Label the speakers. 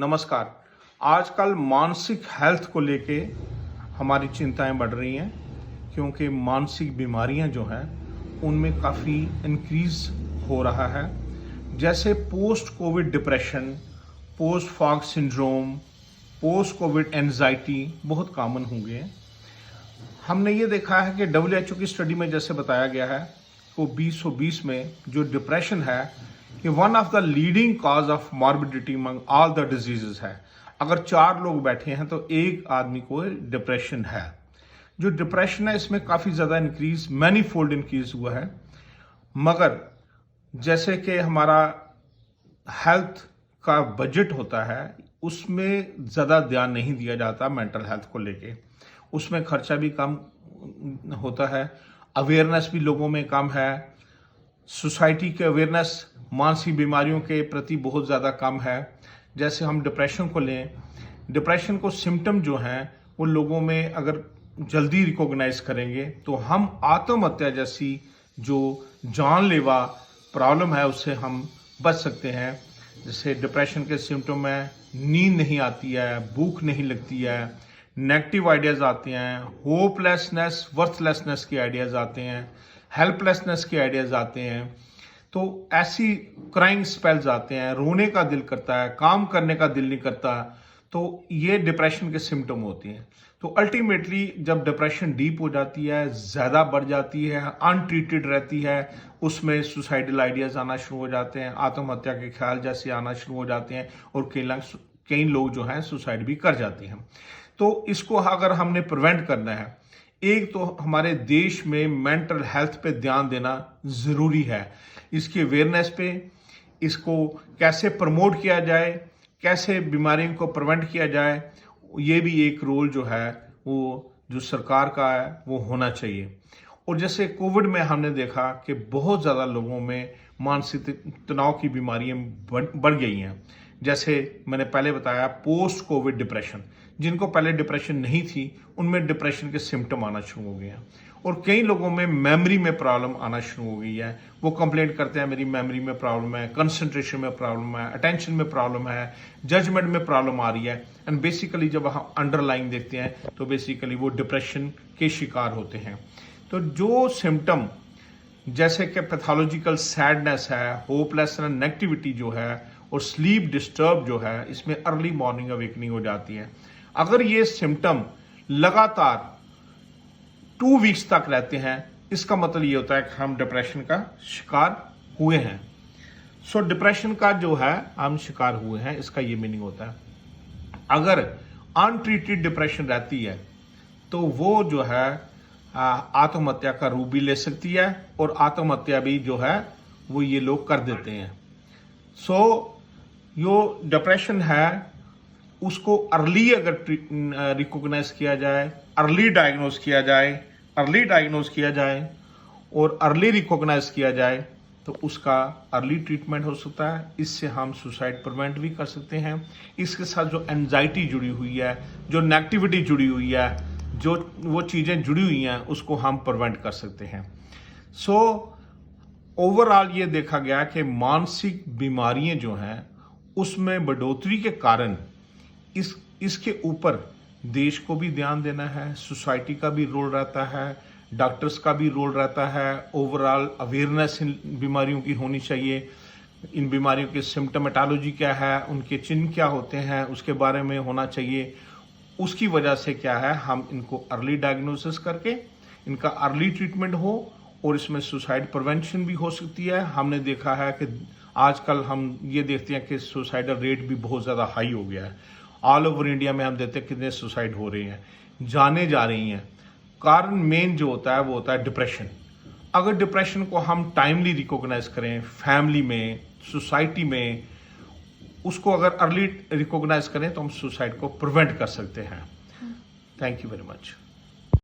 Speaker 1: नमस्कार। आजकल मानसिक हेल्थ को लेके हमारी चिंताएं बढ़ रही हैं क्योंकि मानसिक बीमारियां जो हैं उनमें काफ़ी इंक्रीज हो रहा है। जैसे post Covid depression, post fog syndrome, post Covid anxiety बहुत कॉमन हो गए हैं। हमने ये देखा है कि WHO की स्टडी में जैसे बताया गया है वो 2020 में जो डिप्रेशन है कि one of the leading cause of morbidity among all the diseases है। अगर 4 लोग बैठे हैं तो एक आदमी को डिप्रेशन है। जो डिप्रेशन है इसमें काफ़ी ज़्यादा इंक्रीज, मैनी फोल्ड इंक्रीज हुआ है। मगर जैसे कि हमारा हेल्थ का बजट होता है उसमें ज़्यादा ध्यान नहीं दिया जाता मेंटल हेल्थ को लेके। उसमें खर्चा भी कम होता है, अवेयरनेस भी लोगों में कम है, सोसाइटी के अवेयरनेस मानसिक बीमारियों के प्रति बहुत ज़्यादा कम है। जैसे हम डिप्रेशन को लें, डिप्रेशन को सिम्टम जो हैं वो लोगों में अगर जल्दी रिकॉग्नाइज करेंगे तो हम आत्महत्या जैसी जो जानलेवा प्रॉब्लम है उससे हम बच सकते हैं। जैसे डिप्रेशन के सिम्टम में नींद नहीं आती है, भूख नहीं लगती है, नेगेटिव आइडियाज़ आते हैं, होपलेसनेस, वर्थलेसनेस के आइडियाज़ आते हैं, हेल्पलेसनेस के आइडियाज़ आते हैं। तो ऐसी क्राइंग स्पेल्स आते हैं, रोने का दिल करता है, काम करने का दिल नहीं करता। तो ये डिप्रेशन के सिम्टम होते हैं। तो अल्टीमेटली जब डिप्रेशन डीप हो जाती है, ज़्यादा बढ़ जाती है, अनट्रीटेड रहती है, उसमें सुसाइडल आइडियाज़ आना शुरू हो जाते हैं, आत्महत्या के ख्याल जैसे आना शुरू हो जाते हैं और कई लोग जो हैं सुसाइड भी कर जाते हैं। तो इसको अगर हमने प्रिवेंट करना है, एक तो हमारे देश में मेंटल हेल्थ पे ध्यान देना ज़रूरी है। इसकी अवेयरनेस पे, इसको कैसे प्रमोट किया जाए, कैसे बीमारियों को प्रिवेंट किया जाए, ये भी एक रोल जो है वो जो सरकार का है वो होना चाहिए। और जैसे कोविड में हमने देखा कि बहुत ज़्यादा लोगों में मानसिक तनाव की बीमारियाँ बढ़ गई हैं। जैसे मैंने पहले बताया पोस्ट कोविड डिप्रेशन, जिनको पहले डिप्रेशन नहीं थी उनमें डिप्रेशन के सिम्टम आना शुरू हो गए हैं। और कई लोगों में मेमोरी में प्रॉब्लम आना शुरू हो गई है। वो कंप्लेंट करते हैं मेरी मेमोरी में प्रॉब्लम है, कंसंट्रेशन में प्रॉब्लम है, अटेंशन में प्रॉब्लम है, जजमेंट में प्रॉब्लम आ रही है। एंड बेसिकली जब हम अंडरलाइन देखते हैं तो बेसिकली वो डिप्रेशन के शिकार होते हैं। तो जो सिम्टम जैसे कि पैथोलॉजिकल सैडनेस है, होपलेसनेस, नेगेटिविटी जो है और स्लीप डिस्टर्ब जो है, इसमें अर्ली मॉर्निंग अवेकनिंग हो जाती है। अगर ये सिम्टम लगातार 2 वीक्स तक रहते हैं, इसका मतलब ये होता है कि हम डिप्रेशन का शिकार हुए हैं। सो डिप्रेशन का जो है हम शिकार हुए हैं, इसका ये मीनिंग होता है। अगर अनट्रीटेड डिप्रेशन रहती है तो वो जो है आत्महत्या का रूप भी ले सकती है और आत्महत्या भी जो है वो ये लोग कर देते हैं। सो जो डिप्रेशन है उसको अर्ली अगर रिकॉग्नाइज किया जाए, अर्ली डायग्नोज किया जाए और अर्ली रिकॉग्नाइज किया जाए तो उसका अर्ली ट्रीटमेंट हो सकता है। इससे हम सुसाइड प्रिवेंट भी कर सकते हैं। इसके साथ जो एंजाइटी जुड़ी हुई है, जो नेगेटिविटी जुड़ी हुई है, जो वो चीज़ें जुड़ी हुई हैं उसको हम प्रिवेंट कर सकते हैं। सो ओवरऑल ये देखा गया कि मानसिक बीमारियां जो हैं उसमें बढ़ोतरी के कारण इसके ऊपर देश को भी ध्यान देना है, सोसाइटी का भी रोल रहता है, डॉक्टर्स का भी रोल रहता है। ओवरऑल अवेयरनेस इन बीमारियों की होनी चाहिए। इन बीमारियों के सिम्टमेटोलॉजी क्या है, उनके चिन्ह क्या होते हैं, उसके बारे में होना चाहिए। उसकी वजह से क्या है हम इनको अर्ली डायग्नोसिस करके इनका अर्ली ट्रीटमेंट हो और इसमें सुसाइड प्रिवेंशन भी हो सकती है। हमने देखा है कि आजकल हम ये देखते हैं कि सुसाइडल रेट भी बहुत ज़्यादा हाई हो गया है। ऑल ओवर इंडिया में हम देखते हैं कितने सुसाइड हो रहे हैं, जाने जा रही हैं। कारण मेन जो होता है वो होता है डिप्रेशन। अगर डिप्रेशन को हम टाइमली रिकॉग्नाइज करें, फैमिली में, सोसाइटी में, उसको अगर अर्ली रिकॉग्नाइज करें तो हम सुसाइड को प्रिवेंट कर सकते हैं। Thank you very much.